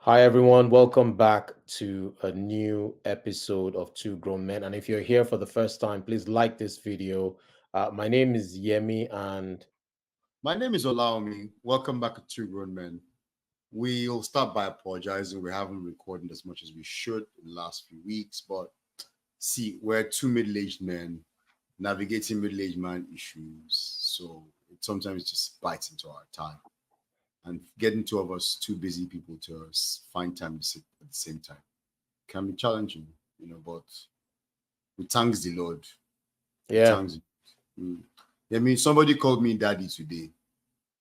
Hi, everyone. Welcome back to a new episode of Two Grown Men. And if you're here for the first time, please like this video. My name is Yemi, and My name is Olaomi. Welcome back to Two Grown Men. We'll start by apologizing. We haven't recorded as much as we should in the last few weeks, but see, we're two middle-aged men navigating middle-aged man issues. So it sometimes just bites into our time. And getting two of us, two busy people, to find time to sit at the same time can be challenging, but we thanks the Lord. yeah, Thanks. Mm. I mean, somebody called me daddy today.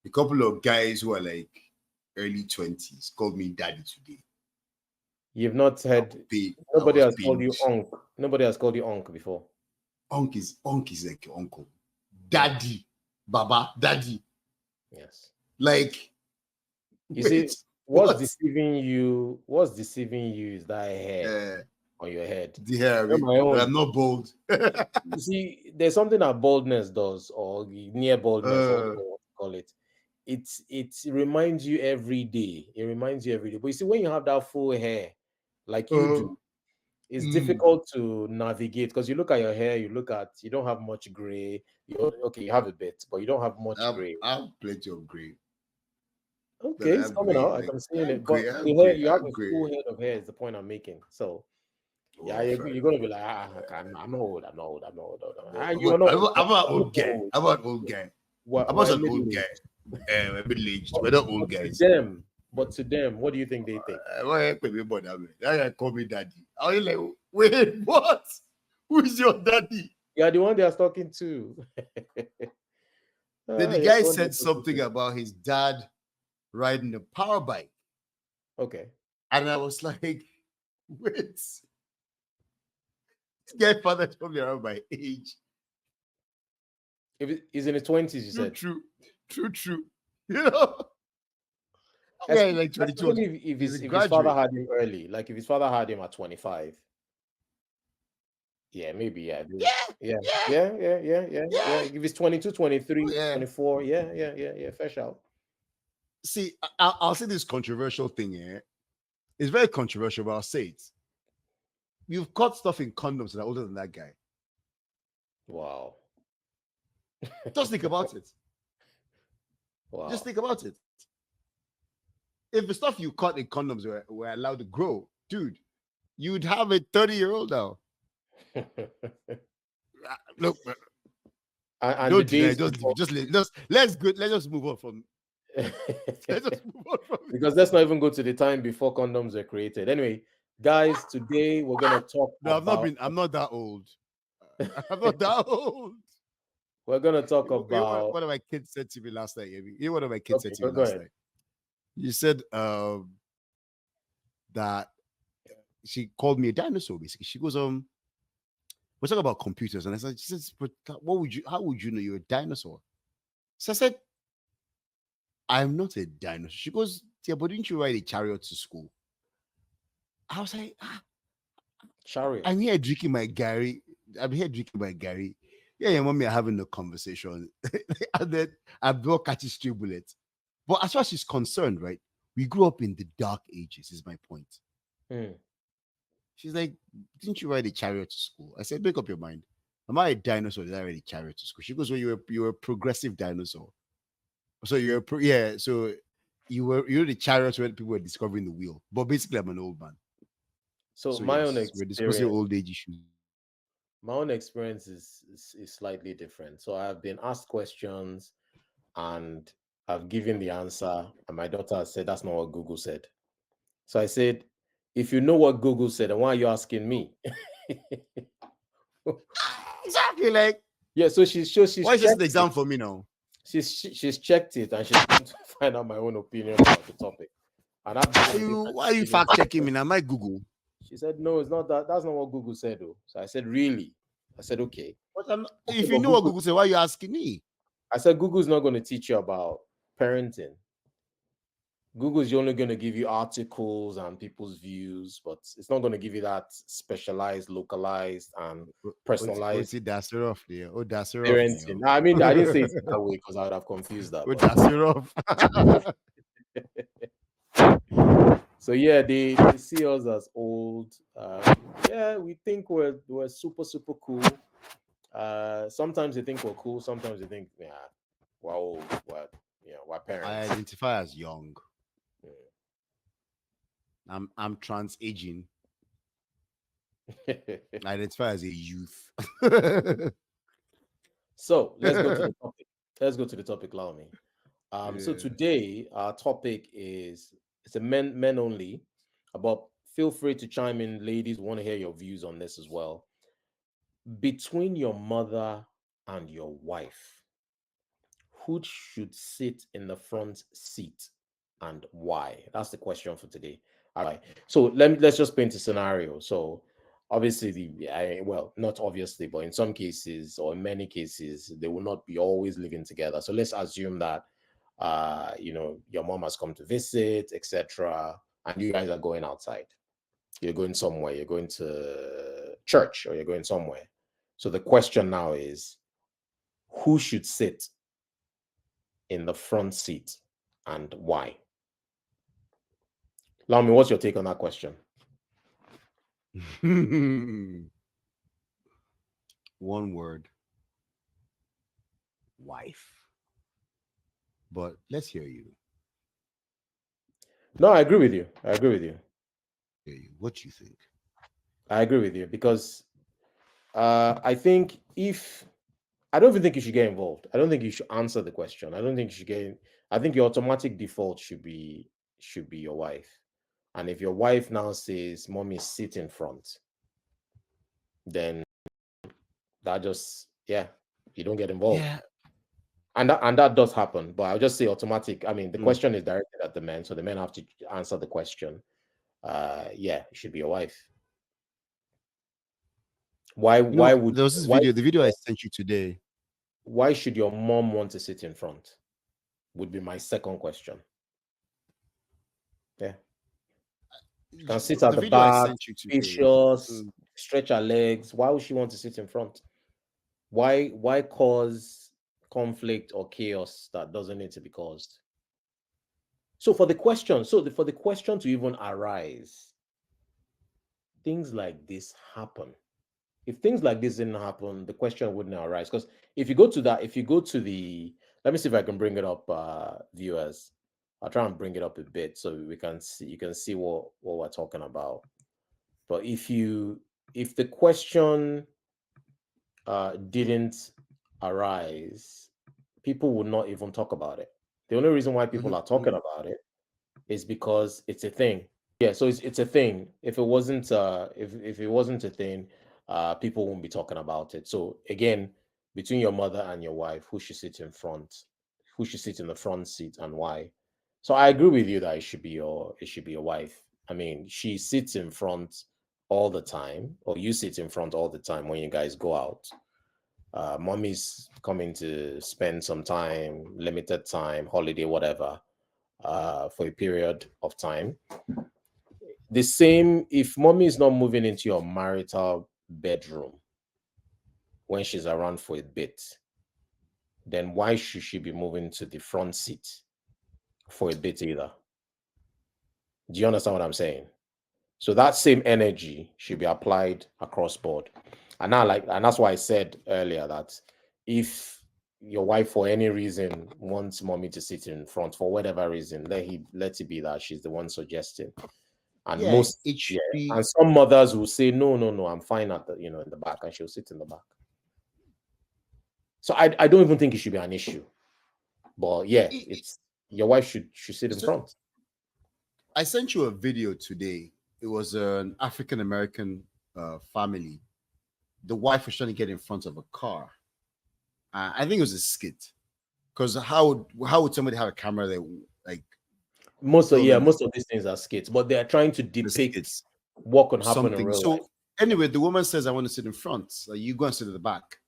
A couple of guys who are like early 20s called me daddy today. you've not I was heard, paid. I nobody was has called you paid. Onk. Nobody has called you Onk before. Unc is like your uncle. Yeah. Daddy. Baba. Daddy. Yes. Like, You see, wait, what's what? deceiving you? What's deceiving you is that hair Uh, on your head. the hair. You're my But own. I'm not bold. You see, there's something that baldness does, or near baldness, or uh, whatever you want to call it. It reminds you every day. It reminds you every day. But you see, when you have that full hair, like you uh, do, it's mm, difficult to navigate because you look at your hair, you don't have much gray. You have a bit, but you don't have much gray. I have plenty of gray. Okay, But I it's have coming gray. out. I Like, can see I it. have But gray. I the have hair, gray. you I have have a gray. full head of hair is the point I'm making. So yeah, Oh, fair you're enough. gonna be like, I'm not old, I'm not old, I'm not old. I'm You're not I'm an you're old guy. old. I'm an old guy. I'm not Why an middle old guy. age? We're middle aged. We're not old But to guys. them, what do you think they think? Why can't we bother me? That guy call me daddy. I was like, wait, what? Who is your daddy? Yeah, the one they are talking to. Then the You're guy the one they're said talking something to. about his dad riding a power bike. Okay. And I was like, wait, this guy father told me around my age. If he's in his 20s, you True, said. true, true, true. You know, yeah, like 22. Especially if He's a if his father graduate. had him early, like if his father had him at 25. Yeah, maybe, yeah. Yeah, Yeah, yeah, yeah. yeah. If it's 22, Oh, 23, yeah. 24, yeah. Fair shout. See, I'll say this controversial thing here. It's very controversial, but I'll say it. You've caught stuff in condoms that are older than that guy. Wow. Just think about it. Just Wow. think about it. If the stuff you caught in condoms were allowed to grow, dude, you'd have a 30-year-old now. Look, And the don't deny. days Just leave it. before. Let's go. Let's just move on from. Let's just move on from it. Because let's not even go to the time before condoms were created. Anyway, guys, today we're gonna talk No, I've not about been. I'm not that old. I'm not that old. we're gonna talk You know what about one of my kids said to me last night? You know what one of my kids said okay, to me go last ahead. night? You said that she called me a dinosaur. Basically, she goes, we're talking about computers, and I said, she says, but what would you? How would you know you're a dinosaur? So I said, I'm not a dinosaur. She goes, yeah, but didn't you ride a chariot to school? I was like, I'm Chariot. here drinking my Gary. I'm here drinking my Gary. Yeah, your mommy are having a conversation, and then I'm not catching stray bullets. But as far as she's concerned, right, we grew up in the dark ages. Is my point. Hmm. She's like, didn't you ride a chariot to school? I said, make up your mind. Am I a dinosaur? Did I ride a chariot to school? She goes, well, you're a progressive dinosaur. So yeah. So you're the chariot when people were discovering the wheel. But basically, I'm an old man. So So yes, we're discussing old age issues. my own experience is slightly different. So I've been asked questions and I've given the answer, and my daughter has said that's not what Google said. So I said, if you know what Google said, then why are you asking me? Exactly. Like, Yeah, so she's why is this an checked it. exam for me now? She's checked it and she's going to find out my own opinion about the topic. And I've Why are you fact checking me now? My Google. She said, no, it's not that. That's not what Google said, though. So I said, really? I said, okay. I said, If you but know what Google, Google said, why are you asking me? I said, Google's not going to teach you about parenting. Google's only going to give you articles and people's views, but it's not going to give you that specialized, localized, and What's personalized it? That's rough there. Oh, that's rough there. parenting. I mean, I didn't say it that way because I would have confused that. Oh, But that's rough. So yeah, they see us as old. Yeah, we think we're super super cool. Sometimes they think we're cool. Sometimes they think, yeah, we're old. We're I parents. identify as young. I'm trans aging. I identify as a youth. So let's go to the topic. Let's go to the topic, Laomi. So Yeah. today our topic is it's a men only. But feel free to chime in, ladies. Want to hear your views on this as well. Between your mother and your wife, who should sit in the front seat and why? That's the question for today. All right. So let's just paint a scenario. So obviously well, not obviously, but in some cases or in many cases, they will not be always living together. So let's assume that your mom has come to visit, etc., and you guys are going outside. You're going somewhere, you're going to church or you're going somewhere. So the question now is who should sit in the front seat and why? Lami, what's your take on that question? One word, wife. But let's hear you. No, I agree with you. I agree with you. Hear you. What you think? I agree with you because I think if I don't even think you should get involved. I don't think you should answer the question. I don't think you should get. I think your automatic default should be your wife. And if your wife now says, "Mommy, sit in front," then that just you don't get involved. Yeah. And that does happen, but I'll just say automatic. I mean, the Mm. question is directed at the men, so the men have to answer the question. It should be your wife. Why? You know, Why would? there was this Why? video, the video I sent you today. Why should your mom want to sit in front? Would be my second question. Yeah, she can sit at The the video I back, sent you today. spacious, Mm. stretch her legs. Why would she want to sit in front? Why cause conflict or chaos that doesn't need to be caused? So for the question to even arise, things like this happen. If things like this didn't happen, the question wouldn't arise. Because if you go to the, let me see if I can bring it up, viewers. I'll try and bring it up a bit so we can see, you can see what we're talking about. But if the question didn't arise, people would not even talk about it. The only reason why people Mhm, are talking mhm. about it is because it's a thing. Yeah, so it's a thing. If it wasn't a thing, people won't be talking about it. So again, between your mother and your wife, who should sit in front? Who should sit in the front seat and why? So I agree with you that it should be your wife. I mean, she sits in front all the time, or you sit in front all the time when you guys go out. Mommy's coming to spend some time, limited time, holiday, whatever, for a period of time. The same if mommy is not moving into your marital bedroom when she's around for a bit, then why should she be moving to the front seat for a bit either? Do you understand what I'm saying? So that same energy should be applied across board. And that's why I said earlier that if your wife for any reason wants mommy to sit in front for whatever reason, let it be that she's the one suggesting. And Yeah, most, it yeah, should be. and some mothers will say, no, no, no, I'm fine at in the back, and she'll sit in the back. So I don't even think it should be an issue. But yeah, It, it's your wife should sit in so front. I sent you a video today. It was an African American family. The wife was trying to get in front of a car. I think it was a skit. Because how would somebody have a camera that like filming Most of these things are skits, but they are trying to the depict skits what can happen in something? real life. So anyway, the woman says, "I want to sit in front. So you go and sit at the back."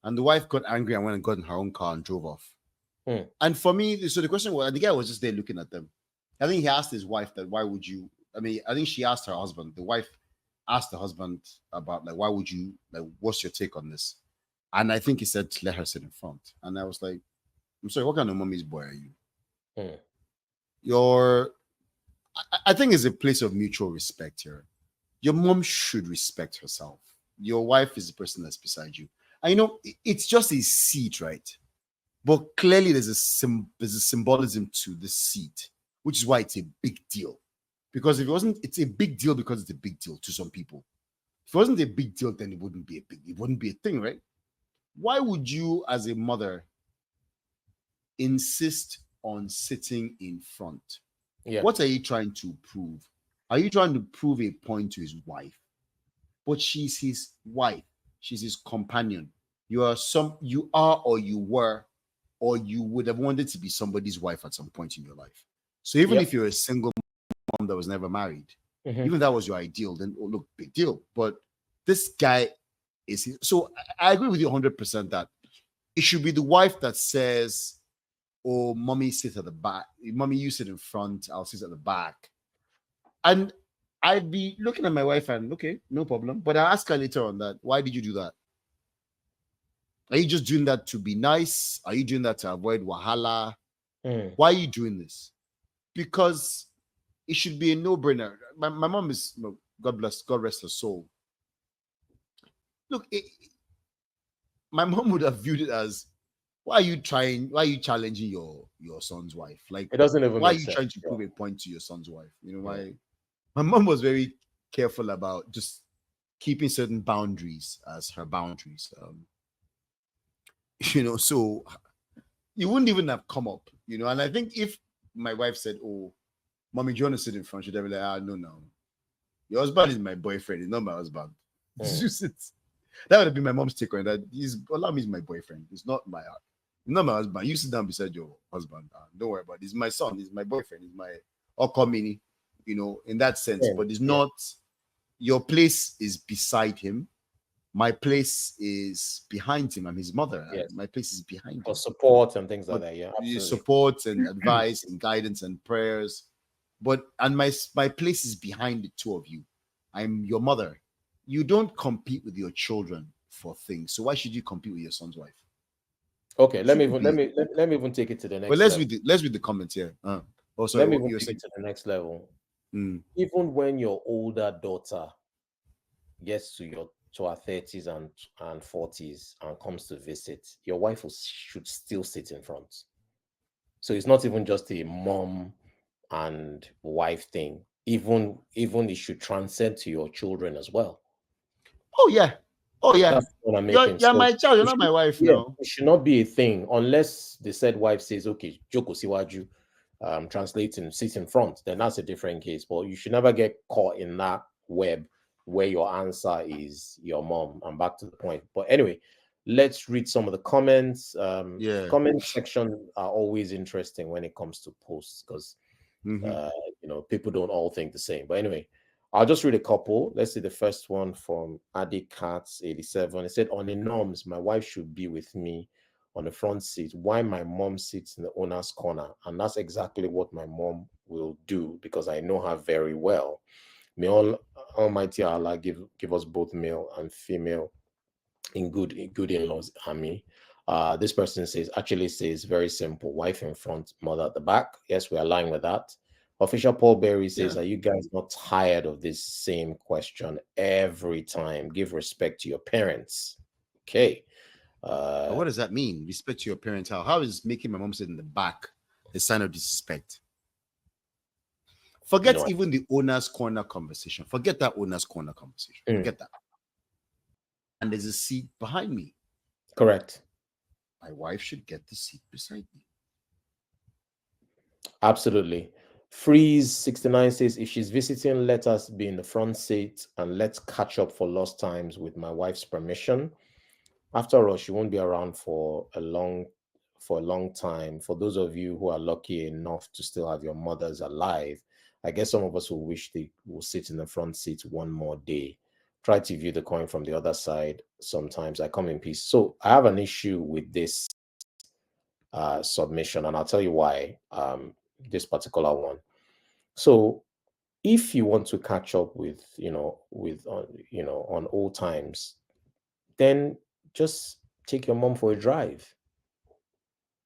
And the wife got angry and went and got in her own car and drove off. Hmm. And for me, so the question was, the guy was just there looking at them. I think he asked his wife that, why would you? I mean, I think she asked her husband. The wife asked the husband about like, why would you? Like, what's your take on this? And I think he said, let her sit in front. And I was like, I'm sorry, what kind of mommy's boy are you? Hmm. You're I think it's a place of mutual respect here. Your mom should respect herself. Your wife is the person that's beside you. I know it's just a seat, right? But clearly there's a symbolism to the seat, which is why it's a big deal. Because if it wasn't, it's a big deal because it's a big deal to some people. If it wasn't a big deal, then it wouldn't be a thing, right? Why would you, as a mother, insist on sitting in front? Yeah. What are you trying to prove? Are you trying to prove a point to his wife? But she's his wife. She's his companion. You are or you were, or you would have wanted to be somebody's wife at some point in your life. So even if Yep. you're a single mom that was never married, Hmm. even if that was your ideal, then oh, look, big deal. But this guy so I agree with you 100% that it should be the wife that says, oh, mommy sit at the back, mommy, you sit in front, I'll sit at the back. And I'd be looking at my wife and okay, no problem. But I'll ask her later on that, why did you do that? Are you just doing that to be nice? Are you doing that to avoid wahala? Mm. Why are you doing this? Because it should be a no-brainer. My mom is, God bless, God rest her soul. Look, my mom would have viewed it as, why are you challenging your son's wife? Like, It doesn't even why are make you sense. trying to Yeah. prove a point to your son's wife? You know, Yeah. why my mom was very careful about just keeping certain boundaries as her boundaries. So you wouldn't even have come up, and I think if my wife said, oh, mommy, do you want to sit in front? She'd be like, no, no. Your husband is my boyfriend, he's not my husband. Mm. You sit. That would have been my mom's take on that. Allow me is my boyfriend. He's not my husband. You sit down beside your husband. Don't worry about it. He's my son. He's my boyfriend. He's my mini, in that sense. Yeah. But it's Yeah. not, your place is beside him. My place is behind him. I'm his mother. Yes. My place is behind For him. support and things like But that. Yeah, absolutely. support and advice and guidance and prayers. And my place is behind the two of you. I'm your mother. You don't compete with your children for things. So why should you compete with your son's wife? Okay, It let me shouldn't even let be. me let me even take it to the But next level. let's read the comments here. Oh, sorry, Let me what even you're take it saying? to the next level. Mm, Even when your older daughter gets to her 30s and 40s and comes to visit, your wife should still sit in front. So it's not even just a mom and wife thing. Even it should transcend to your children as well. oh yeah. Oh yeah. That's what I'm You're making. you're So my child, you're it not should, my wife yeah, now. it should not be a thing unless the said wife says, okay, Joko Siwaju, translating, sit in front, then that's a different case. But you should never get caught in that web where your answer is your mom. I'm back to the point. But anyway, let's read some of the comments. Yeah. Comment section are always interesting when it comes to posts because Mm-hmm. uh, people don't all think the same. But anyway, I'll just read a couple. Let's see the first one from Adi Katz 87. It said, on the norms, my wife should be with me on the front seat. Why my mom sits in the owner's corner? And that's exactly what my mom will do because I know her very well. May Almighty Allah give us both male and female in good in-laws, Ami. This person says very simple: wife in front, mother at the back. Yes, we are aligned with that. Official Paul Berry Yeah. says, are you guys not tired of this same question every time? Give respect to your parents. Okay. But Uh, what does that mean? Respect to your parents. How is making my mom sit in the back a sign of disrespect? Forget no. even the owner's corner conversation. Forget that owner's corner conversation. Mm, Forget that. And there's a seat behind me. correct. My wife should get the seat beside me. Absolutely. Freeze 69 says, if she's visiting, let us be in the front seat and let's catch up for lost times with my wife's permission. After all, she won't be around for a long time. For those of you who are lucky enough to still have your mothers alive, I guess some of us will wish they will sit in the front seat one more day. Try to view the coin from the other side. Sometimes I come in peace. So I have an issue with this submission, and I'll tell you why. This particular one. So if you want to catch up on old times, then just take your mom for a drive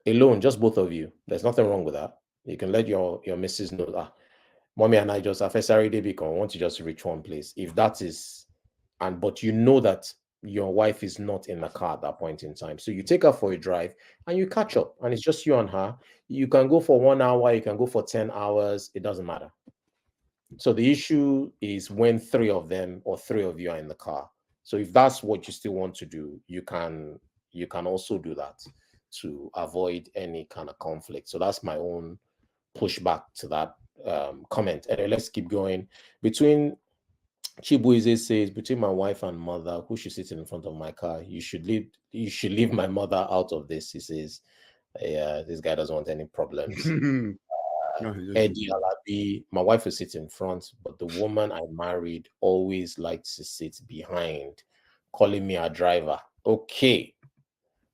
alone, just both of you. There's nothing wrong with that. You can let your missus know. Mommy and I just have Saturday because I want to just reach one place. If that is, and but you know that your wife is not in the car at that point in time. So you take her for a drive and you catch up, and it's just you and her. You can go for 1 hour, you can go for 10 hours, it doesn't matter. So the issue is when three of them or three of you are in the car. So if that's what you still want to do, you can also do that to avoid any kind of conflict. So that's my own pushback to that comment. Anyway, let's keep going. Between Chibuize says, between my wife and mother, who should sit in front of my car? You should leave my mother out of this. He says, yeah, this guy doesn't want any problems. No, he's just Eddie joking. Alabi, my wife will sit in front, but the woman I married always likes to sit behind, calling me a driver. Okay.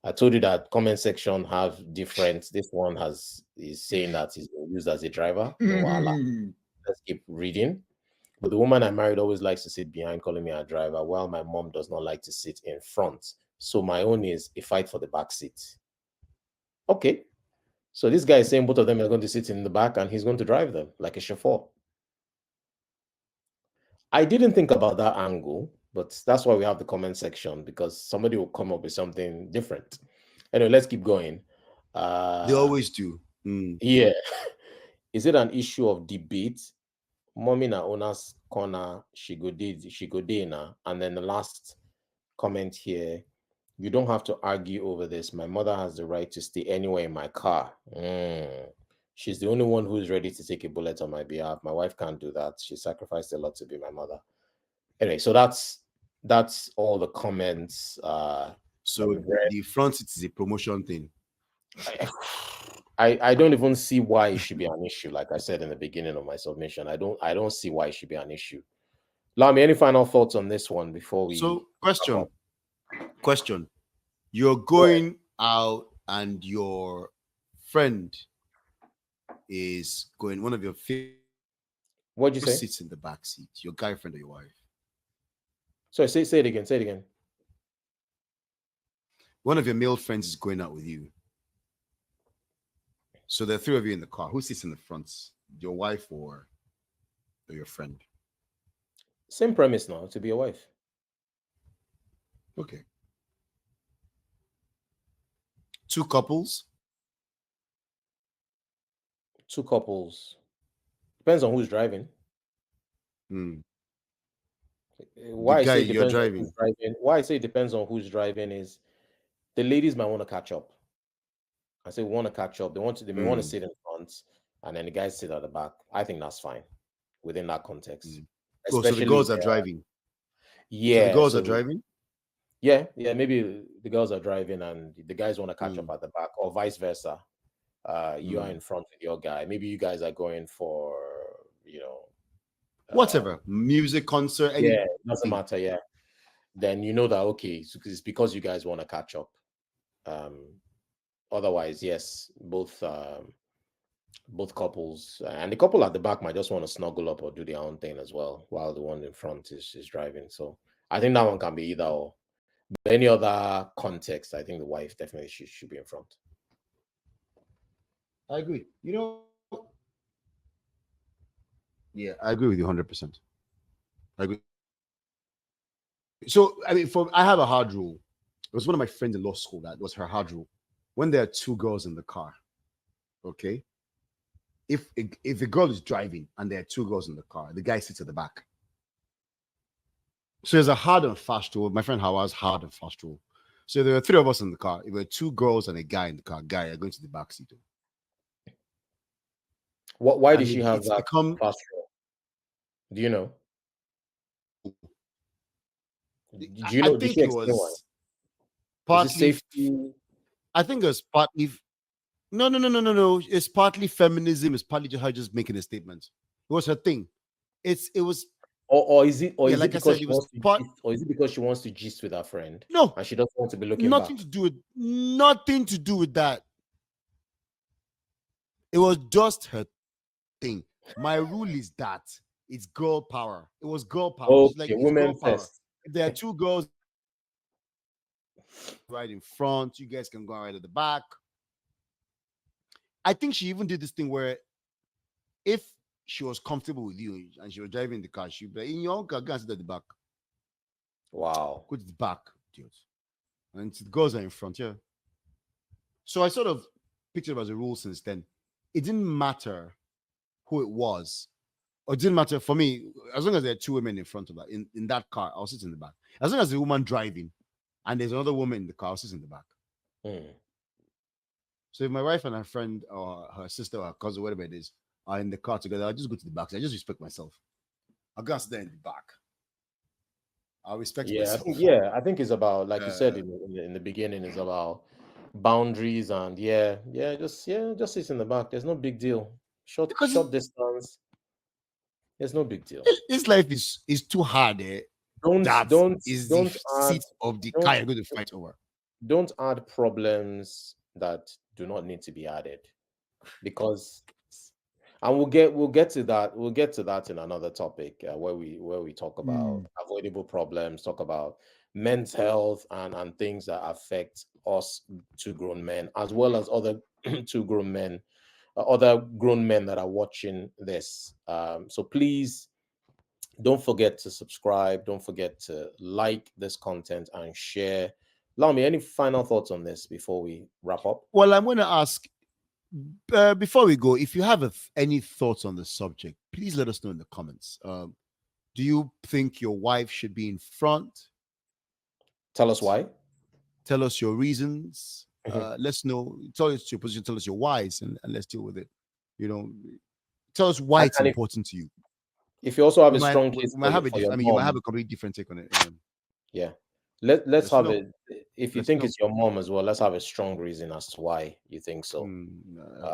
I told you that comment section have different. This one is saying that he's been used as a driver. No, voila. Let's keep reading. But the woman I married always likes to sit behind, calling me a driver, while my mom does not like to sit in front. So my own is a fight for the back seat. Okay. So this guy is saying both of them are going to sit in the back and he's going to drive them like a chauffeur. I didn't think about that angle, but that's why we have the comment section because somebody will come up with something different. Anyway, let's keep going. They Uh always do. Mm. yeah. Is it an issue of debate? Mommy na owner's corner, she go dey na. And then the last comment here, you don't have to argue over this. My mother has the right to stay anywhere in my car. She's the only one who's ready to take a bullet on my behalf. My wife can't do that. She sacrificed a lot to be my mother. Anyway, so that's all the comments that So we've read. the front seat is a promotion thing. I, I don't even see why it should be an issue. Like I said in the beginning of my submission, I don't see why it should be an issue. Lami, any final thoughts on this one before we So wrap up? question. You're Go ahead. going out and your friend is going, one of your favorite What'd you say? sits in the back seat, your guy friend or your wife. Sorry, say it again. Say it again. One of your male friends is going out with you. So there are three of you in the car. Who sits in the front? Your wife or your friend? Same premise now to be a wife. Okay. Two couples. Two couples. Depends on who's driving. Hmm. The Why I guy say it you're depends on who's driving. driving. Why I say it depends on who's driving is the ladies might want to catch up. I say want to catch up. They may want to Hmm. sit in front and then the guys sit at the back. I think that's fine within that context. Hmm. Oh, so the Especially girls are where driving. So the yeah, girls are so driving. yeah, maybe the girls are driving and the guys want to catch up Hmm. at the back, or vice versa. You are Hmm. in front with your guy. Maybe you guys are going for, you know, Whatever. Music, concert, yeah, anything. it doesn't matter. Yeah, then you know that okay, it's because you guys want to catch up. Um, Otherwise, yes, both couples and the couple at the back might just want to snuggle up or do their own thing as well, while the one in front is driving. So I think that one can be either or. But any other context, I think the wife definitely should be in front. I agree. Yeah, I agree with you 100%. I agree. So, I mean, I have a hard rule. It was one of my friends in law school that was her hard rule. When there are two girls in the car, okay, if the girl is driving and there are two girls in the car, the guy sits at the back. So there's a hard and fast rule. My friend Howard's hard and fast rule. So there are three of us in the car. If there are two girls and a guy in the car, guy are going to the back seat. Why did And she have it's that become fast rule? Do you know? Do you I know? Did she think it explain why? was Is it partly safety? I think it was partly no. It's partly feminism, it's partly just her just making a statement. It was her thing. It was Or yeah, is it like I because said, she it was wants to part gist, or is it because she wants to gist with her friend no, and she doesn't want to be looking back? nothing to do with that. It was just her thing. My rule is that it's girl power. It was girl power. She's like, Okay, it's girl women power. first. If there are two girls right in front, you guys can go right at the back. I think she even did this thing where if she was comfortable with you and she was driving the car, she'd be like, in your own car, go and sit at the back. Wow. Go to the back, dude. And the girls are in front, yeah. So I sort of picked it up as a rule since then. It didn't matter who it was, or it didn't matter for me, as long as there are two women in front of that, in that car, I'll sit in the back. As long as the woman driving and there's another woman in the car, I'll sit in the back. Mm. So if my wife and her friend or her sister or her cousin, whatever it is, are in the car together, I'll just go to the back. So I just respect myself. I'll go and sit there in the back. I'll respect Yeah, myself. I think it's about, like you said Uh, in the beginning, it's about boundaries and just sit in the back. There's no big deal. because Short distance. There's no big deal. this life is too hard. Don't That don't is the don't add seat of the car don't you're going to fight over. don't add problems that do not need to be added, because, and we'll get to that, in another topic, where we talk about Mm. avoidable problems, talk about men's health and things that affect us, two grown men, as well as other two grown men, other grown men that are watching this. So please don't forget to subscribe, don't forget to like this content and share. Lami, any final thoughts on this before we wrap up? Well, I'm going to ask before we go, if you have any thoughts on the subject, please let us know in the comments. Do you think your wife should be in front? Tell us why. Tell us your reasons. Mhm. Let's know. Tell us your position. Tell us your whys, and let's deal with it. You know, tell us why and, it's and if, important to you. if you also have We a might strong we case might have a for your I mean, you might have mom, a completely different take on it. yeah, let's Let's have know. it. If you Let's think know. it's your mom as well, let's have a strong reason as to why you think so.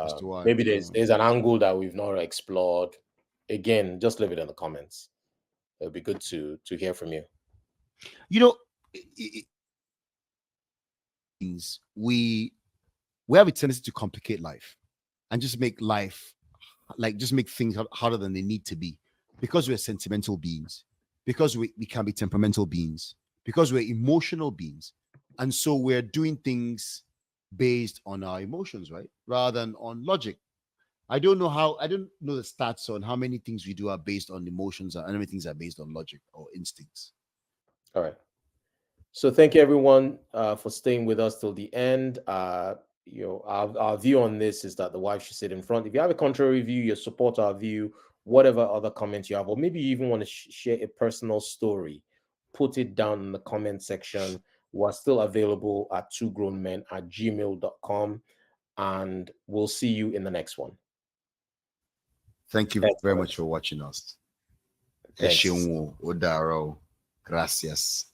As to why. Maybe there's an angle that we've not explored. Again, just leave it in the comments. It'll be good to hear from you. You know, means we have a tendency to complicate life and just make life just make things harder than they need to be, because we're sentimental beings, because we can be temperamental beings, because we're emotional beings, and so we're doing things based on our emotions, right, rather than on logic. I don't know the stats on how many things we do are based on emotions and how many things are based on logic or instincts. All right. So thank you everyone for staying with us till the end. Our view on this is that the wife should sit in front. If you have a contrary view, you support our view, whatever other comments you have, or maybe you even want to share a personal story, put it down in the comment section. We're still available at twogrownmen@gmail.com, and we'll see you in the next one. Thank you very much Excellent. for watching us. Thanks. Odaro. Gracias.